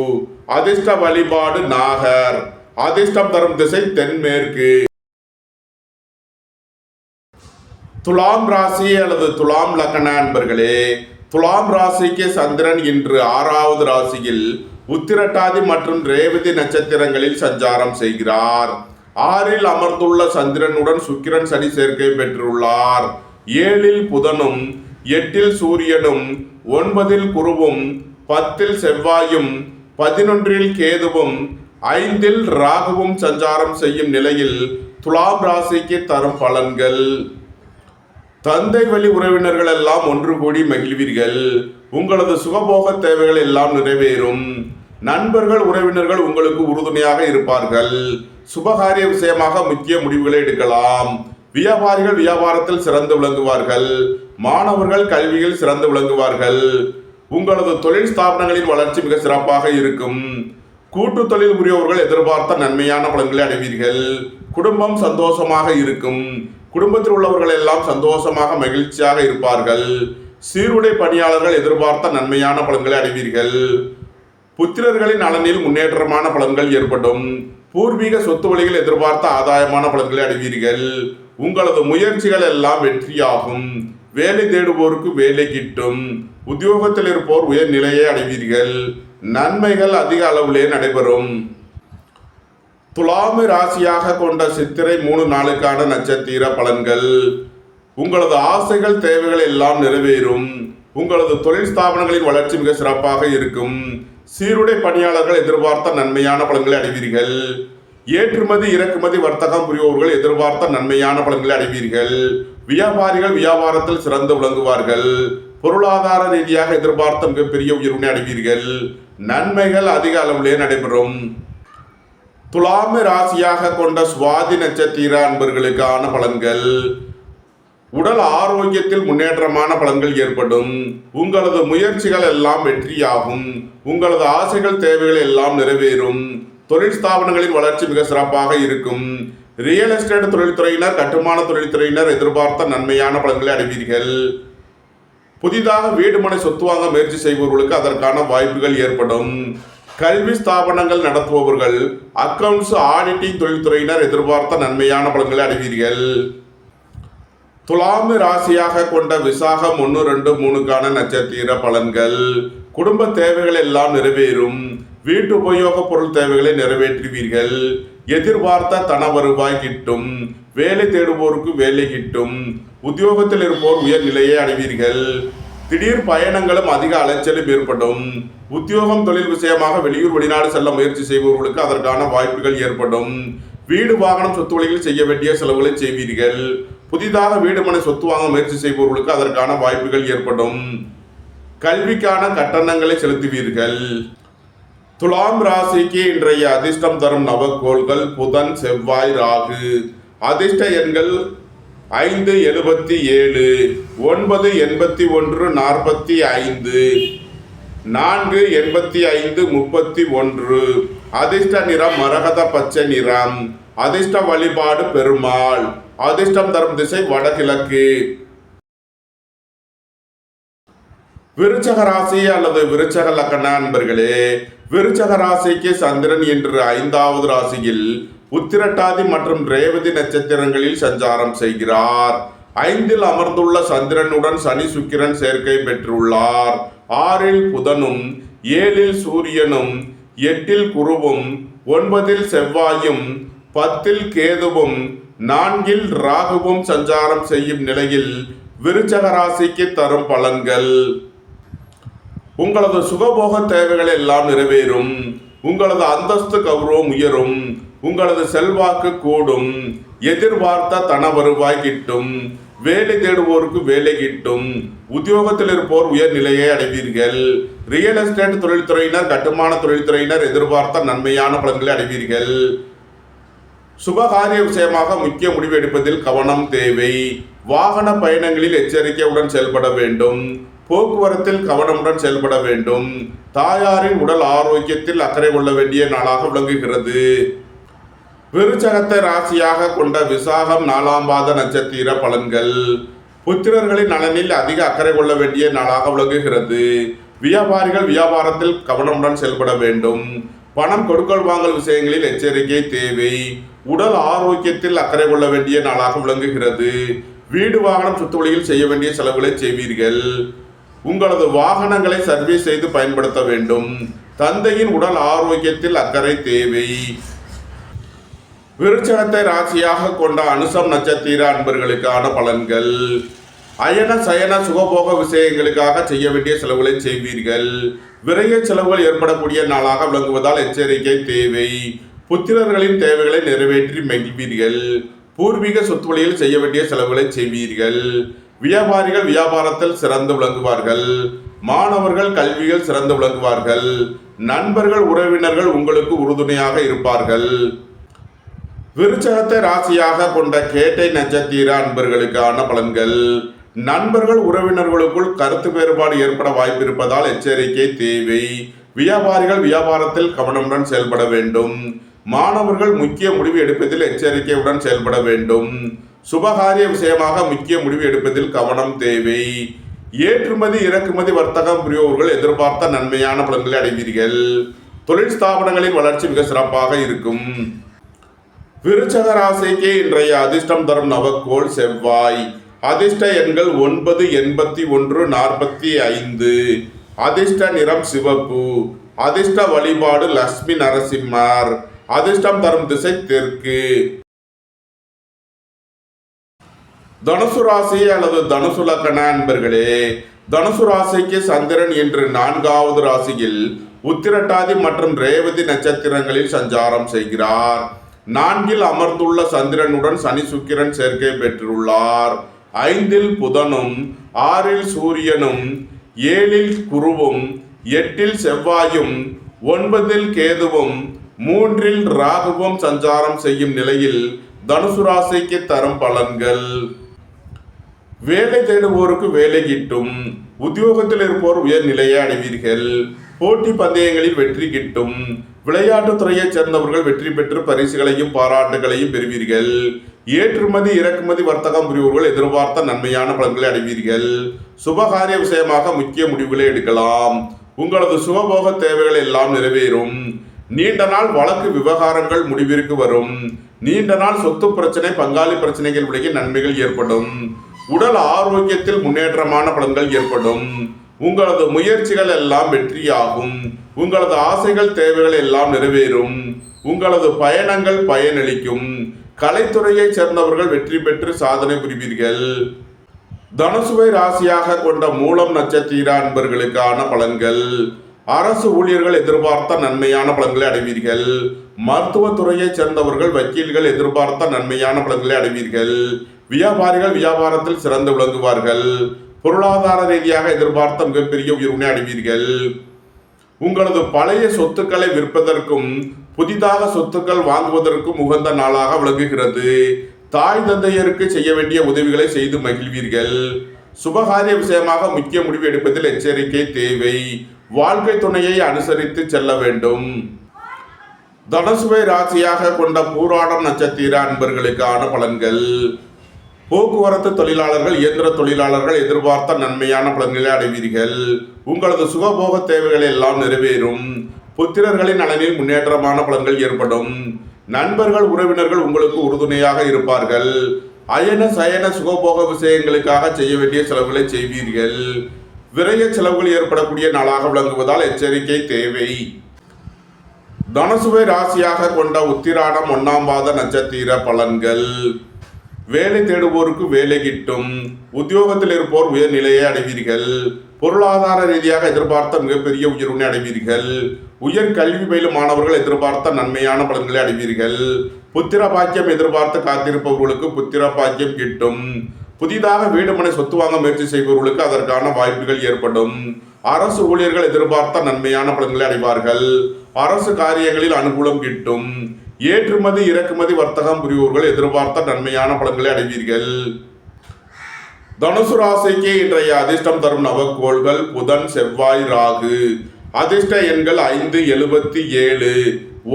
அதிர்ஷ்ட வழிபாடு நாகர். அதிர்ஷ்டம் தரும் திசை தென்மேற்கு. துலாம் ராசி அல்லது துலாம் லக்ன அன்பர்களே, துலாம் ராசிக்கு சந்திரன் இன்று 6வது ராசியில் உத்திரட்டாதி மற்றும் ரேவதி நட்சத்திரங்களில் சஞ்சாரம் செய்கிறார். 6ல் அமர்ந்துள்ள சந்திரனுடன் சுக்கிரன் சனி சேர்க்கை பெற்றுள்ளார். 7ல் புதனும் 8ல் சூரியனும் 9ல் குருவும் 10ல் செவ்வாயும் 11ல் கேதுவும் 5ல் ராகுவும் சஞ்சாரம் செய்யும் நிலையில் துலாம் ராசிக்கு தரும் பலன்கள்: தந்தை வழி உறவினர்கள் எல்லாம் ஒன்று கூடி மகிழ்வீர்கள். உங்களது சுகபோக தேவைகள் எல்லாம் நிறைவேறும். நண்பர்கள் உறவினர்கள் உங்களுக்கு உறுதுணையாக இருப்பார்கள். சுபகாரிய விஷயமாக முக்கிய முடிவுகளை எடுக்கலாம். வியாபாரிகள் வியாபாரத்தில் சிறந்து விளங்குவார்கள். மாணவர்கள் கல்வியில் சிறந்து விளங்குவார்கள். உங்களது தொழில் ஸ்தாபனங்களின் வளர்ச்சி மிக சிறப்பாக இருக்கும். கூட்டு தொழில் புரியவர்கள் எதிர்பார்த்த நன்மையான பலன்களை அடைவீர்கள். குடும்பம் சந்தோஷமாக இருக்கும். குடும்பத்தில் உள்ளவர்கள் எல்லாம் சந்தோஷமாக மகிழ்ச்சியாக இருப்பார்கள். சீருடை பணியாளர்கள் எதிர்பார்த்த நன்மையான பலன்களை அடைவீர்கள். புத்திரர்களின் நலனில் முன்னேற்றமான பலன்கள் ஏற்படும். பூர்வீக சொத்து வழிகள் எதிர்பார்த்த ஆதாயமான பலன்களை அடைவீர்கள். உங்களது முயற்சிகள் எல்லாம் வெற்றியாகும். வேலை தேடுவோருக்கு வேலை கிட்டும். உத்தியோகத்தில் இருப்போர் உயர்நிலையை அடைவீர்கள். நன்மைகள் அதிக அளவிலே நடைபெறும். துலாமி ராசியாக கொண்ட சித்திரை 3 நாளுக்கான நட்சத்திர பலன்கள். உங்களது ஆசைகள் தேவைகள் எல்லாம் நிறைவேறும். உங்களது தொழில் ஸ்தாபனங்களின் வளர்ச்சி மிக சிறப்பாக இருக்கும். சீருடை பணியாளர்கள் எதிர்பார்த்த நன்மையான பலன்களை அடைவீர்கள். ஏற்றுமதி இறக்குமதி வர்த்தகம் புரிவோர்கள் எதிர்பார்த்த நன்மையான பலன்களை அடைவீர்கள். வியாபாரிகள் வியாபாரத்தில் சிறந்து விளங்குவார்கள். பொருளாதார ரீதியாக எதிர்பார்த்த மிகப்பெரிய உயர்வினை அடைவீர்கள். நன்மைகள் அதிக அளவிலே நடைபெறும். துலாமி ராசியாக கொண்ட சுவாதி நட்சத்திர அன்பர்களுக்கான பலன்கள். உடல் ஆரோக்கியத்தில் முன்னேற்றமான பலன்கள் ஏற்படும். உங்களது முயற்சிகள் எல்லாம் வெற்றியாகும். உங்களது ஆசைகள் தேவைகள் எல்லாம் நிறைவேறும். தொழில் ஸ்தாபனங்களின் வளர்ச்சி மிக சிறப்பாக இருக்கும். ரியல் எஸ்டேட் தொழில்துறையினர் கட்டுமான தொழில்துறையினர் எதிர்பார்த்த நன்மையான பலன்களை அடைவீர்கள். புதிதாக வீடு மனை சொத்து வாங்க முயற்சி செய்பவர்களுக்கு அதற்கான வாய்ப்புகள் ஏற்படும். கல்வி ஸ்தாபனங்கள் நடத்துபவர்கள் அக்கவுண்ட்ஸ் ஆடிட்டிங் தொழில்துறையினர் எதிர்பார்த்த நன்மையான பலன்களை அடைவீர்கள். துலாமி ராசியாக கொண்ட விசாகம் 1, 2, 3க்கான நட்சத்திர பலன்கள். குடும்ப தேவைகள் எல்லாம் நிறைவேறும். வீட்டு உபயோக பொருள் தேவைகளை நிறைவேற்றுவீர்கள். எதிர்பார்த்த தன வருவாய் கிட்டும். வேலை தேடுவோருக்கு வேலை கிட்டும். உத்தியோகத்தில் இருப்போர் உயர்நிலையை அடைவீர்கள். திடீர் பயணங்களும் அதிக அலைச்சலும் ஏற்படும். உத்தியோகம் தொழில் விஷயமாக வெளியூர் வெளிநாடு செல்ல முயற்சி செய்பவர்களுக்கு அதற்கான வாய்ப்புகள் ஏற்படும். வீடு வாகனம் சொத்து வழியில் செய்ய வேண்டிய செலவுகளை செய்வீர்கள். புதிதாக வீடு மனை சொத்து வாங்க முயற்சி செய்பவர்களுக்கு அதற்கான வாய்ப்புகள் ஏற்படும். கல்விக்கான கட்டணங்களை செலுத்துவீர்கள். துலாம் ராசிக்கு இன்றைய அதிர்ஷ்டம் தரும் நவக்கோள்கள் புதன், செவ்வாய், ராகு. அதிர்ஷ்ட எண்கள் 5, 77, 9, 81, 45, 4, 85, 31. அதிர்ஷ்ட நிறம் மரகத பச்சை நிறம். அதிர்ஷ்ட வழிபாடு பெருமாள். அதிர்ஷ்டம் தரும் திசை வடகிழக்கு. விருச்சக ராசி அல்லது விருச்சக லக்ன அன்பர்களே, விருச்சக ராசிக்கு சந்திரன் இன்று 5வது ராசியில் உத்திரட்டாதி மற்றும் ரேவதி நட்சத்திரங்களில் சஞ்சாரம் செய்கிறார். 5ல் அமர்ந்துள்ள சந்திரனுடன் சனி சுக்கிரன் சேர்க்கை பெற்றுள்ளார். 6ல் புதனும் 7ல் சூரியனும் 8ல் குருவும் 9ல் செவ்வாயும் 10ல் கேதுவும் 4ல் ராகுவும் சஞ்சாரம் செய்யும் நிலையில் விருச்சக ராசிக்கு தரும் பலன்கள். உங்களது சுகபோக தேவைகள் எல்லாம் நிறைவேறும். உங்களது அந்தஸ்து கௌரவம் உயரும். உங்களது செல்வாக்கு கூடும். எதிர்பார்த்த தன வருவாய் கிட்டும். வேலை தேடுவோருக்கு வேலை கிட்டும். உத்தியோகத்தில் இருப்போர் உயர்நிலையை அடைவீர்கள். ரியல் எஸ்டேட் தொழில்துறையினர் கட்டுமான தொழில்துறையினர் எதிர்பார்த்த நன்மையான பலன்களை அடைவீர்கள். சுபகாரிய விஷயமாக முக்கிய முடிவு எடுப்பதில் கவனம் தேவை. வாகன பயணங்களில் எச்சரிக்கையுடன் செயல்பட வேண்டும். போக்குவரத்தில் கவனமுடன் செயல்பட வேண்டும். தாயாரின் உடல் ஆரோக்கியத்தில் அக்கறை கொள்ள வேண்டிய நாளாக விளங்குகிறது. விருச்சகத்தை ராசியாக கொண்ட விசாகம் 4ஆம் பாத நட்சத்திர பலன்கள். புத்திரர்களின் நலனில் அதிக அக்கறை கொள்ள வேண்டிய நாளாக விளங்குகிறது. வியாபாரிகள் வியாபாரத்தில் கவனமுடன் செயல்பட வேண்டும். பணம் கொடுக்கல் வாங்கல் விஷயங்களில் எச்சரிக்கை தேவை. உடல் ஆரோக்கியத்தில் அக்கறை கொள்ள வேண்டிய நாளாக விளங்குகிறது. வீடு வாகனம் சொத்து வழியில் செய்ய வேண்டிய செலவுகளை செய்வீர்கள். உங்களது வாகனங்களை சர்வீஸ் செய்து பயன்படுத்த வேண்டும். தந்தையின் உடல் ஆரோக்கியத்தில் அக்கறை தேவை. விருச்சகத்தை ராசியாக கொண்ட அனுசம் நட்சத்திர அன்பர்களுக்கான பலன்கள். அயன சயன சுகபோக விஷயங்களுக்காக செய்ய வேண்டிய செலவுகளை செய்வீர்கள். விரைய செலவுகள் ஏற்படக்கூடிய நாளாக விளங்குவதால் எச்சரிக்கை தேவை. புத்திரர்களின் தேவைகளை நிறைவேற்றி மகிழ்வீர்கள். பூர்வீக சொத்து வழியில் செய்ய வேண்டிய செலவுகளை செய்வீர்கள். வியாபாரிகள் வியாபாரத்தில் சிறந்து விளங்குவார்கள். மாணவர்கள் கல்வியில் சிறந்து விளங்குவார்கள். நண்பர்கள் உறவினர்கள் உங்களுக்கு உறுதுணையாக இருப்பார்கள். விருச்சகத்தை ராசியாக கொண்ட கேட்டை நட்சத்திர அன்பர்களுக்கான பலன்கள். நண்பர்கள் உறவினர்களுக்குள் கருத்து வேறுபாடு ஏற்பட வாய்ப்பு இருப்பதால் எச்சரிக்கை தேவை. வியாபாரிகள் வியாபாரத்தில் கவனமுடன் செயல்பட வேண்டும். மாணவர்கள் முக்கிய முடிவு எடுப்பதில் எச்சரிக்கையுடன் செயல்பட வேண்டும். சுபகாரிய விஷயமாக முக்கிய முடிவு எடுப்பதில் கவனம் தேவை. ஏற்றுமதி இறக்குமதி வர்த்தகம் புரியோர்கள் எதிர்பார்த்த நன்மையான பலன்களை அடைவீர்கள். தொழில் ஸ்தாபனங்களின் வளர்ச்சி மிக சிறப்பாக இருக்கும். விருச்சக ராசிக்கு இன்றைய அதிர்ஷ்டம் தரும் நவக்கோள் செவ்வாய். அதிர்ஷ்ட எண்கள் 9, 81, 45. அதிர்ஷ்ட நிறம் சிவப்பு. அதிர்ஷ்ட வழிபாடு லட்சுமி நரசிம்மர். அதிர்ஷ்டம் தரும் திசை தெற்கு. தனுசு ராசி அல்லது தனுசு லக்ன அன்பர்களே, தனுசு ராசிக்கு சந்திரன் என்று 4வது ராசியில் உத்திரட்டாதி மற்றும் ரேவதி நட்சத்திரங்களில் சஞ்சாரம் செய்கிறார். 4ல் அமர்ந்துள்ள சந்திரனுடன் சனி சுக்கிரன் சேர்க்கை பெற்றுள்ளார். 5ல் புதனும் 6ல் சூரியனும் 7ல் குருவும் 8ல் செவ்வாயும் 9ல் கேதுவும் 3ல் ராகுவும் சஞ்சாரம் செய்யும் நிலையில் தனுசு ராசிக்கு தரும் பலன்கள். வேலை தேடுவோருக்கு வேலை கிட்டும். உத்தியோகத்தில் இருப்போர் உயர் நிலையை அடைவீர்கள். போட்டி பந்தயங்களில் வெற்றி கிட்டும். விளையாட்டுத் துறையைச் சேர்ந்தவர்கள் வெற்றி பெற்று பரிசுகளையும் பாராட்டுகளையும் பெறுவீர்கள். ஏற்றுமதி இறக்குமதி வர்த்தகம் புரிவோர்கள் எதிர்பார்த்த நன்மையான பலன்களை அடைவீர்கள். சுபகாரிய விஷயமாக முக்கிய முடிவுகளை எடுக்கலாம். உங்களது சுகபோக தேவைகள் எல்லாம் நிறைவேறும். நீண்ட நாள் வழக்கு விவகாரங்கள் முடிவிற்கு வரும். நீண்ட நாள் சொத்து பிரச்சனை பங்காளி பிரச்சனைகள் விலகி நன்மைகள் ஏற்படும். உடல் ஆரோக்கியத்தில் முன்னேற்றமான பலன்கள் ஏற்படும். உங்களது முயற்சிகள் எல்லாம் வெற்றியாகும். உங்களது ஆசைகள் தேவைகள் எல்லாம் நிறைவேறும். உங்களது பயணங்கள் பயனளிக்கும். கலைத்துறையைச் சேர்ந்தவர்கள் வெற்றி பெற்று சாதனை புரிவீர்கள். தனுசுவை ராசியாக கொண்ட மூலம் நட்சத்திர அன்பர்களுக்கான பலன்கள். அரசு ஊழியர்கள் எதிர்பார்த்த நன்மையான பலன்களை அடைவீர்கள். மருத்துவத்துறையைச் சேர்ந்தவர்கள் வக்கீல்கள் எதிர்பார்த்த நன்மையான பலன்களை அடைவீர்கள். வியாபாரிகள் வியாபாரத்தில் சிறந்து விளங்குவார்கள். பொருளாதார ரீதியாக எதிர்பார்த்த மிகப்பெரிய உயர்வினை அடைவீர்கள். உங்களது பழைய சொத்துக்களை விற்பதற்கும் புதிதாக சொத்துக்கள் வாங்குவதற்கும் உகந்த நாளாக விளங்குகிறது. தாய் தந்தையருக்கு செய்ய வேண்டிய உதவிகளை செய்து மகிழ்வீர்கள். சுபகாரிய விஷயமாக முக்கிய முடிவு எடுப்பதில் எச்சரிக்கை தேவை. வாழ்க்கை துணையை அனுசரித்து செல்ல வேண்டும். தனுசுவை ராசியாக கொண்ட பூராடம் நட்சத்திர அன்பர்களுக்கான பலன்கள். போக்குவரத்து தொழிலாளர்கள் இயந்திர தொழிலாளர்கள் எதிர்பார்த்த நன்மையான பலன்களை அடைவீர்கள். உங்களது சுகபோக தேவைகள் எல்லாம் நிறைவேறும். புத்திரர்களின் நலனில் முன்னேற்றமான பலன்கள் ஏற்படும். நண்பர்கள் உறவினர்கள் உங்களுக்கு உறுதுணையாக இருப்பார்கள். அயன சயன சுகபோக விஷயங்களுக்காக செய்ய வேண்டிய செலவுகளை செய்வீர்கள். விரைய செலவுகள் ஏற்படக்கூடிய நாளாக விளங்குவதால் எச்சரிக்கை தேவை. தனுசுவை ராசியாக கொண்ட உத்திராடம் 1ஆம் பாத நட்சத்திர பலன்கள். வேலை தேடுவோருக்கு வேலை கிட்டும். உத்தியோகத்தில் இருப்போர் உயர் நிலையை அடைவீர்கள். பொருளாதார ரீதியாக எதிர்பார்த்த மிகப்பெரிய உயர்வினை அடைவீர்கள். உயர் கல்வி பயிலும் மாணவர்கள் எதிர்பார்த்த நன்மையான பலன்களை அடைவீர்கள். புத்திர பாக்கியம் எதிர்பார்த்து காத்திருப்பவர்களுக்கு புத்திர பாக்கியம் கிட்டும். புதிதாக வீடு மனை சொத்து வாங்க முயற்சி செய்பவர்களுக்கு அதற்கான வாய்ப்புகள் ஏற்படும். அரசு ஊழியர்கள் எதிர்பார்த்த நன்மையான பலன்களை அடைவார்கள். அரசு காரியங்களில் அனுகூலம் கிட்டும். ஏற்றுமதி இறக்குமதி வர்த்தகம் புரிவோர்கள் எதிர்பார்த்த நன்மையான பலன்களை அடைவீர்கள். தனுசு ராசிக்கு இன்றைய அதிர்ஷ்டம் தரும் நவக்கோள்கள் புதன் செவ்வாய் ராகு. அதிர்ஷ்ட எண்கள் 5, 77,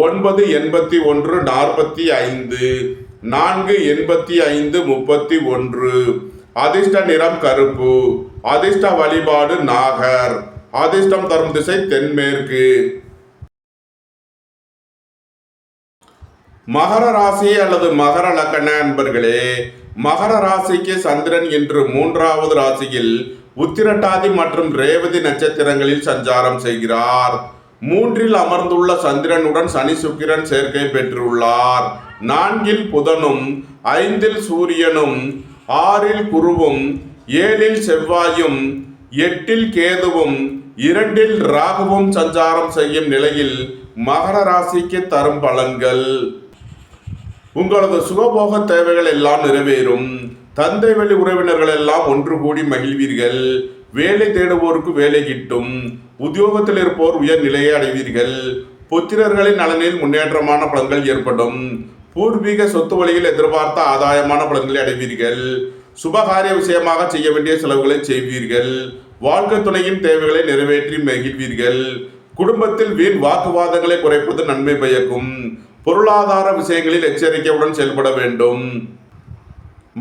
9, 81, 45, 4, 85, 31. அதிர்ஷ்ட நிறம் கருப்பு. அதிர்ஷ்ட வழிபாடு நாகர். அதிர்ஷ்டம் தரும் திசை தென்மேற்கு. மகர ராசி அல்லது மகர லக்ன அன்பர்களே, மகர ராசிக்கு சந்திரன் என்று 3வது ராசியில் உத்திரட்டாதி மற்றும் ரேவதி நட்சத்திரங்களில் சஞ்சாரம் செய்கிறார். 3ல் அமர்ந்துள்ள சந்திரனுடன் சனி சுக்கிரன் சேர்க்கை பெற்றுள்ளார். 4ல் புதனும் 5ல் சூரியனும் 6ல் குருவும் 7ல் செவ்வாயும் 8ல் கேதுவும் 2ல் ராகுவும் சஞ்சாரம் செய்யும் நிலையில் மகர ராசிக்கு தரும் பலன்கள். உங்களது சுகபோக தேவைகள் எல்லாம் நிறைவேறும். தந்தை வழி உறவினர்கள் எல்லாம் ஒன்று கூடி மகிழ்வீர்கள். வேலை தேடுவோருக்கு வேலை கிட்டும். உத்தியோகத்தில் இருப்போர் உயர் நிலையை அடைவீர்கள். புத்திரர்களின் நலனில் முன்னேற்றமான பலன்கள் ஏற்படும். பூர்வீக சொத்து வழியில் எதிர்பார்த்த ஆதாயமான பலன்களை அடைவீர்கள். சுபகாரிய விஷயமாக செய்ய வேண்டிய செலவுகளை செய்வீர்கள். வாழ்க்கை துணையின் தேவைகளை நிறைவேற்றி மகிழ்வீர்கள். குடும்பத்தில் வீண் வாக்குவாதங்களை குறைப்பது நன்மை பயக்கும். பொருளாதார விஷயங்களில் எச்சரிக்கையுடன் செயல்பட வேண்டும்.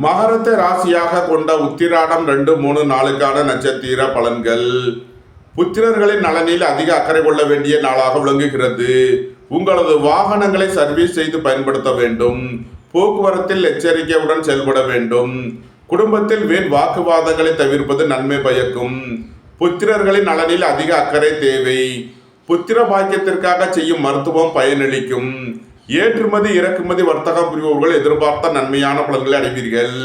மகரத்தை ராசியாக கொண்ட உத்திராடம் 2, 3, 4 நட்சத்திர பலன்கள். புத்திரர்களின் நலனில் அதிக அக்கறை கொள்ள வேண்டிய நாளாக விளங்குகிறது. உங்களது வாகனங்களை சர்வீஸ் செய்து பயன்படுத்த வேண்டும். போக்குவரத்தில் எச்சரிக்கையுடன் செயல்பட வேண்டும். குடும்பத்தில் வீண் வாக்குவாதங்களை தவிர்ப்பது நன்மை பயக்கும். புத்திரர்களின் நலனில் அதிக அக்கறை தேவை. புத்திர பாக்கியத்திற்காக செய்யும் மருத்துவம் பயனளிக்கும். ஏற்றுமதி இறக்குமதி வர்த்தகம் புரிபவர்கள் எதிர்பார்த்த நன்மையான பலன்களை அடைவீர்கள்.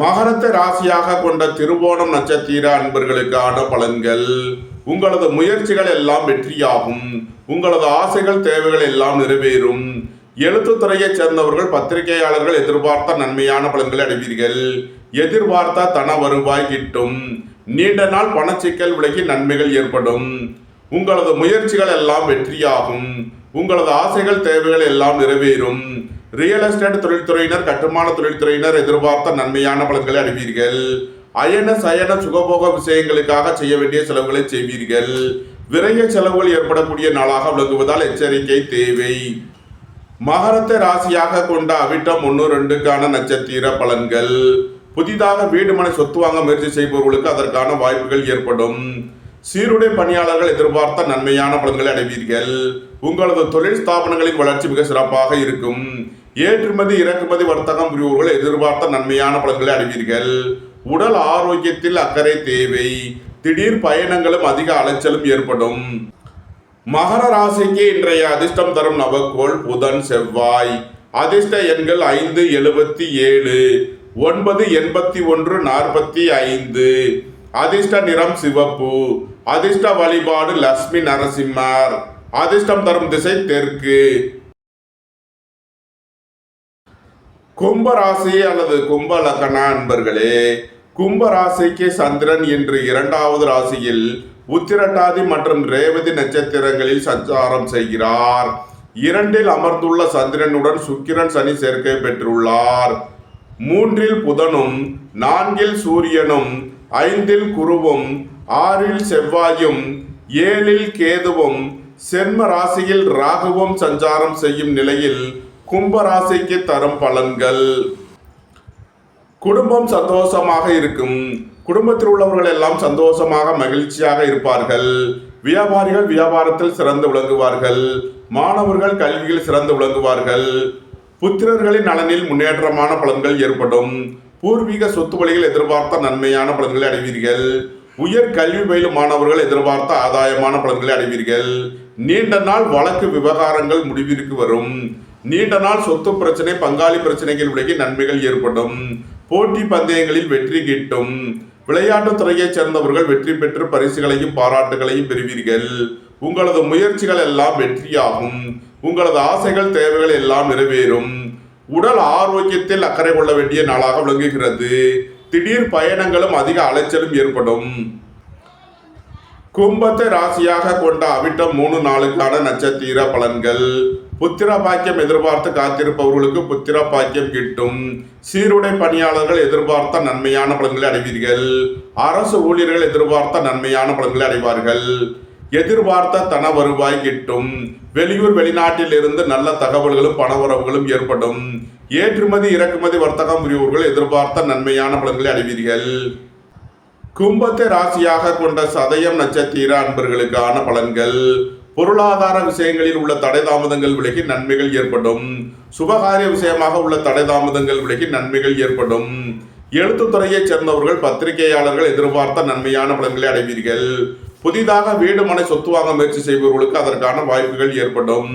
மகரத்தை ராசியாக கொண்ட திருவோணம் நட்சத்திர அன்பர்களுக்கான பலன்கள். உங்களது முயற்சிகள் எல்லாம் வெற்றியாகும். உங்களது ஆசைகள் தேவைகள் எல்லாம் நிறைவேறும். எழுத்துத்துறையைச் சேர்ந்தவர்கள் பத்திரிகையாளர்கள் எதிர்பார்த்த நன்மையான பலன்களை அடைவீர்கள். எதிர்பார்த்த தன வருவாய் கிட்டும். நீண்ட நாள் பணச்சிக்கல் விலகி நன்மைகள் ஏற்படும். உங்களது முயற்சிகள் எல்லாம் வெற்றியாகும். உங்களது ஆசைகள் தேவைகள் எல்லாம் நிறைவேறும். ரியல் எஸ்டேட் தொழில்துறையினர் கட்டுமான தொழில்துறையினர் எதிர்பார்த்த நன்மையான பலன்களை அடைவீர்கள். அயன சயன சுகபோக விஷயங்களுக்காக செய்ய வேண்டிய செலவுகளை செய்வீர்கள். விரைய செலவுகள் ஏற்படக்கூடிய நாளாக விளங்குவதால் எச்சரிக்கை தேவை. மகரத்தை ராசியாக கொண்ட அவிட்டம் 1, 2 நட்சத்திர பலன்கள். புதிதாக வீடு மனை சொத்து வாங்க முயற்சி செய்பவர்களுக்கு அதற்கான வாய்ப்புகள் ஏற்படும். சீருடை பணியாளர்கள் எதிர்பார்த்த நன்மையான பலன்களை அடைவீர்கள். உங்களது தொழில் ஸ்தாபனங்களின் வளர்ச்சி மிக சிறப்பாக இருக்கும். ஏற்றுமதி இறக்குமதி வர்த்தகம் புரிபவர்கள் எதிர்பார்த்த நன்மையான பலன்களை அடைவீர்கள். உடல் ஆரோக்கியத்தில் அக்கறை தேவை. திடீர் பயணங்களும் அதிக அலைச்சலும் ஏற்படும். மகர ராசிக்கு இன்றைய அதிர்ஷ்டம் தரும் நவக்கோள் புதன், செவ்வாய். அதிர்ஷ்ட எண்கள் 5, 77, 9, 81, 45. அதிர்ஷ்ட நிறம் சிவப்பு. அதிர்ஷ்ட வழிபாடு லட்சுமி நரசிம்மர். அதிர்ஷ்டம் தரும் திசை தெற்கு. கும்ப ராசி அல்லது கும்ப லக்ன அன்பர்களே, கும்ப ராசிக்கு சந்திரன் இன்று 2வது ராசியில் உத்திரட்டாதி மற்றும் ரேவதி நட்சத்திரங்களில் சஞ்சாரம் செய்கிறார். 2ல் அமர்ந்துள்ள சந்திரனுடன் சுக்கிரன் சனி சேர்க்கை பெற்றுள்ளார். 3ல் புதனும் 4ல் சூரியனும் 5ல் குருவும் 6ல் செவ்வாயும் 7ல் கேதுவும் சென்ம ராசியில் ராகுவும் சஞ்சாரம் செய்யும் நிலையில் கும்ப ராசிக்கு தரும் பலன்கள். குடும்பம் சந்தோஷமாக இருக்கும். குடும்பத்தில் உள்ளவர்கள் எல்லாம் சந்தோஷமாக மகிழ்ச்சியாக இருப்பார்கள். வியாபாரிகள் வியாபாரத்தில் சிறந்து விளங்குவார்கள். மாணவர்கள் கல்வியில் சிறந்து விளங்குவார்கள். புத்திரர்களின் நலனில் முன்னேற்றமான பலன்கள் ஏற்படும். பூர்வீக சொத்து வழியில் எதிர்பார்த்த நன்மையான பலன்களை அடைவீர்கள். உயர் கல்வி பயிலும் மாணவர்கள் எதிர்பார்த்த ஆதாயமான பலன்களை அடைவீர்கள். நீண்ட நாள் வழக்கு விவகாரங்கள் முடிவிற்கு வரும். நீண்ட நாள் சொத்து பிரச்சனை பங்காளி பிரச்சனைகள் விலகி நன்மைகள் ஏற்படும். போட்டி பந்தயங்களில் வெற்றி கிட்டும். விளையாட்டுத் துறையைச் சேர்ந்தவர்கள் வெற்றி பெற்று பரிசுகளையும் பாராட்டுகளையும் பெறுவீர்கள். உங்களது முயற்சிகள் எல்லாம் வெற்றியாகும். உங்களது ஆசைகள் தேவைகள் எல்லாம் நிறைவேறும். உடல் ஆரோக்கியத்தில் அக்கறை கொள்ள வேண்டிய நாளாக விளங்குகிறது. திடீர் பயணங்களும் அதிக அலைச்சலும் ஏற்படும். கும்பத்தை ராசியாக கொண்ட அவிட்டம் 3, 4 நட்சத்திர பலன்கள். புத்திர பாக்கியம் எதிர்பார்த்து காத்திருப்பவர்களுக்கு புத்திர பாக்கியம் கிட்டும். சீருடை பணியாளர்கள் எதிர்பார்த்த நன்மையான பலன்களை அடைவீர்கள். அரசு ஊழியர்கள் எதிர்பார்த்த நன்மையான பலன்களை அடைவார்கள். எதிர்பார்த்த தன வருவாய் கிட்டும். வெளியூர் வெளிநாட்டில் இருந்து நல்ல தகவல்களும் பணவரவுகளும் ஏற்படும். ஏற்றுமதி இறக்குமதி வர்த்தகம் புரிபவர்கள் எதிர்பார்த்த நன்மையான பலன்களை அடைவீர்கள். கும்பத்தை ராசியாக கொண்ட சதயம் நட்சத்திர அன்பர்களுக்கான பலன்கள். பொருளாதார விஷயங்களில் உள்ள தடை தாமதங்கள் விலகி நன்மைகள் ஏற்படும். சுபகாரிய விஷயமாக உள்ள தடை தாமதங்கள் விலகி நன்மைகள் ஏற்படும். எழுத்துத்துறையைச் சேர்ந்தவர்கள் பத்திரிகையாளர்கள் எதிர்பார்த்த நன்மையான பலன்களை அடைவீர்கள். புதிதாக வீடு மனை சொத்து வாங்க முயற்சி செய்பவர்களுக்கு அதற்கான வாய்ப்புகள் ஏற்படும்.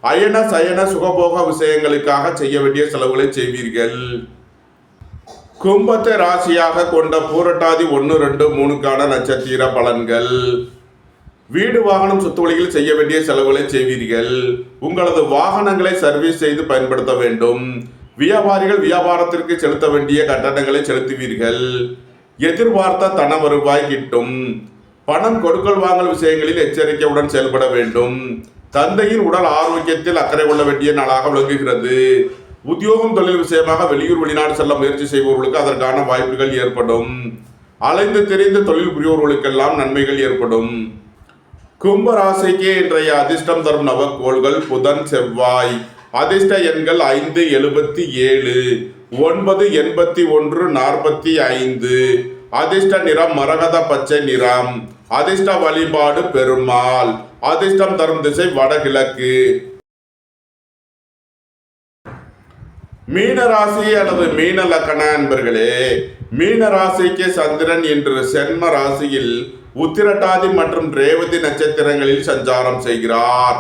அயன சயன சுகபோக விஷயங்களுக்காக செய்ய வேண்டிய செலவுகளை செய்வீர்கள். கும்பத்தை ராசியாக கொண்ட பூரட்டாதி 1, 2, 3 நட்சத்திர பலன்கள். வீடு வாகனம் சொத்து வழியில் செய்ய வேண்டிய செலவுகளை செய்வீர்கள். உங்களது வாகனங்களை சர்வீஸ் செய்து பயன்படுத்த வேண்டும். வியாபாரிகள் வியாபாரத்திற்கு செலுத்த வேண்டிய கட்டணங்களை செலுத்துவீர்கள். எதிர்பார்த்த தன வருவாய் கிட்டும். பணம் கொடுக்கல் வாங்கல் விஷயங்களில் எச்சரிக்கையுடன் செயல்பட வேண்டும். தந்தையின் உடல் ஆரோக்கியத்தில் அக்கறை கொள்ள வேண்டிய நாளாக விளங்குகிறது. உத்தியோகம் தொழில் விஷயமாக வெளியூர் வெளிநாடு செல்ல முயற்சி செய்பவர்களுக்கு அதற்கான வாய்ப்புகள் ஏற்படும். அலைந்து தெரிந்து தொழில் புரியோர்களுக்கெல்லாம் நன்மைகள் ஏற்படும். கும்ப ராசிக்கு இன்றைய அதிர்ஷ்டம் தரும் நவக்கோள்கள் புதன் செவ்வாய். அதிர்ஷ்ட எண்கள் 5, 77, 9, 81, 45. அதிர்ஷ்ட நிறம் மரகத பச்சை நிறம். அதிர்ஷ்ட வழிபாடு பெருமாள். அதிர்ஷ்டம் தரும் திசை வடகிழக்கு. மீன ராசி அல்லது மீன லக்கண அன்பர்களே, மீன ராசிக்கு சந்திரன் இன்று சென்ம ராசியில் உத்திரட்டாதி மற்றும் ரேவதி நட்சத்திரங்களில் சஞ்சாரம் செய்கிறார்.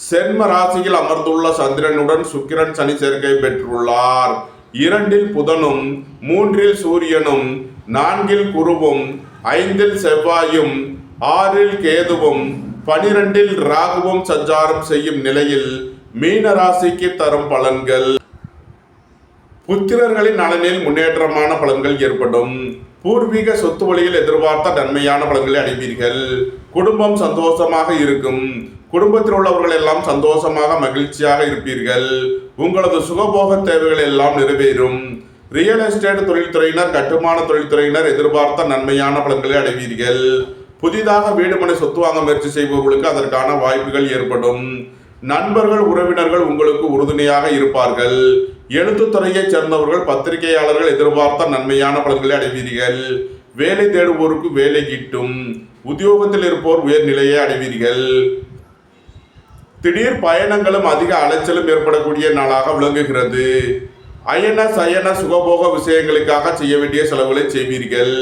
சென்ம ராசியில் அமர்ந்துள்ள சந்திரனுடன் சுக்கிரன் சனி சேர்க்கை பெற்றுள்ளார். 2இல் புதனும் 3இல் சூரியனும் 4இல் குருவும் 5இல் செவ்வாயும் 6இல் கேதுவும் 12இல் ராகுவும் சஞ்சாரம் செய்யும் நிலையில் மீன ராசிக்கு தரும் பலன்கள். புத்திரர்களின் நலனில் முன்னேற்றமான பலன்கள் ஏற்படும். பூர்வீக சொத்து வழியில் எதிர்பார்த்த நன்மையான பலன்களை அடைவீர்கள். குடும்பம் சந்தோஷமாக இருக்கும். குடும்பத்தில் உள்ளவர்கள் எல்லாம் சந்தோஷமாக மகிழ்ச்சியாக இருப்பீர்கள். உங்களது சுகபோக தேவைகள் எல்லாம் நிறைவேறும். ரியல் எஸ்டேட் தொழில்துறையினர், கட்டுமான தொழில்துறையினர் எதிர்பார்த்த நன்மையான பலன்களை அடைவீர்கள். புதிதாக வீடு மனை சொத்து வாங்க முயற்சி செய்பவர்களுக்கு அதற்கான வாய்ப்புகள் ஏற்படும். நண்பர்கள் உறவினர்கள் உங்களுக்கு உறுதுணையாக இருப்பார்கள். எழுத்துத்துறையைச் சேர்ந்தவர்கள் பத்திரிகையாளர்கள் எதிர்பார்த்த நன்மையான பலன்களை அடைவீர்கள். வேலை தேடுவோருக்கு வேலை கிட்டும். உத்தியோகத்தில் இருப்போர் உயர்நிலையை அடைவீர்கள். திடீர் பயணங்களும் அதிக அலைச்சலும் ஏற்படக்கூடிய நாளாக விளங்குகிறது. அயன சயன சுகபோக விஷயங்களுக்காக செய்ய வேண்டிய செலவுகளை செய்வீர்கள்.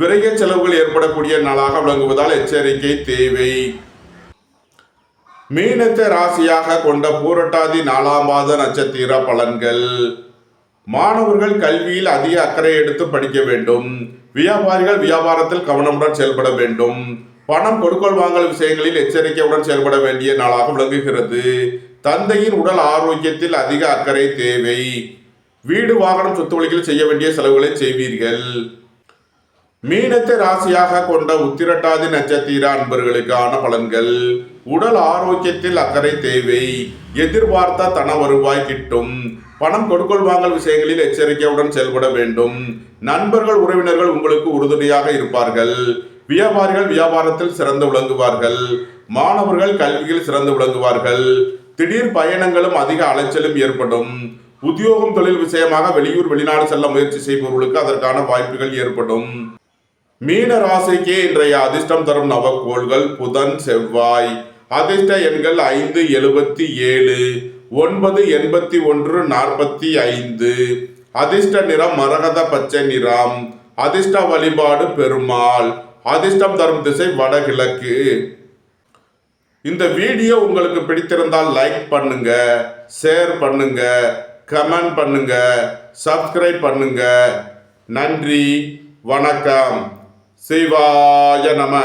விரைய செலவுகள் ஏற்படக்கூடிய நாளாக விளங்குவதால் எச்சரிக்கை தேவை. மீனத்தை ராசியாக கொண்ட பூரட்டாதி 4ஆம் பாத நட்சத்திர பலன்கள். மாணவர்கள் கல்வியில் அதிக அக்கறை எடுத்து படிக்க வேண்டும். வியாபாரிகள் வியாபாரத்தில் கவனமுடன் செயல்பட வேண்டும். பணம் கொடுக்கல் வாங்கல் விஷயங்களில் எச்சரிக்கையுடன் செயல்பட வேண்டிய நாளாக விளங்குகிறது. தந்தையின் உடல் ஆரோக்கியத்தில் அதிக அக்கறை தேவை. வீடு வாகனம் சொத்து வழிகளில் செய்ய வேண்டிய செலவுகளை செய்வீர்கள். மீனத்தை ராசியாக கொண்ட உத்திரட்டாதி நட்சத்திர அன்பர்களுக்கான பலன்கள். உடல் ஆரோக்கியத்தில் அக்கறை தேவை. எதிர்பார்த்த தன வருவாய் கிட்டும். பணம் கொடுக்கல் வாங்கல் விஷயங்களில் எச்சரிக்கையுடன் செயல்பட வேண்டும். நண்பர்கள் உறவினர்கள் உங்களுக்கு உறுதுணையாக இருப்பார்கள். வியாபாரிகள் வியாபாரத்தில் சிறந்து விளங்குவார்கள். மாணவர்கள் கல்வியில் சிறந்து விளங்குவார்கள். திடீர் பயணங்களும் அதிக அலைச்சலும் ஏற்படும். உத்தியோகம் தொழில் விஷயமாக வெளியூர் வெளிநாடு செல்ல முயற்சி செய்பவர்களுக்கு அதற்கான வாய்ப்புகள் ஏற்படும். மீன ராசிக்கு இன்றைய அதிர்ஷ்டம் தரும் நவக்கோள்கள் புதன் செவ்வாய். அதிர்ஷ்ட எண்கள் 5, 77, 9, 81, 45. அதிர்ஷ்ட நிறம் மரகத பச்சை நிறம். அதிர்ஷ்ட வழிபாடு பெருமாள். அதிர்ஷ்டம் தரும் திசை வடகிழக்கு. இந்த வீடியோ உங்களுக்கு பிடித்திருந்தால் லைக் பண்ணுங்க, ஷேர் பண்ணுங்க, கமெண்ட் பண்ணுங்க, சப்ஸ்கிரைப் பண்ணுங்க. நன்றி, வணக்கம். சிவாய நம.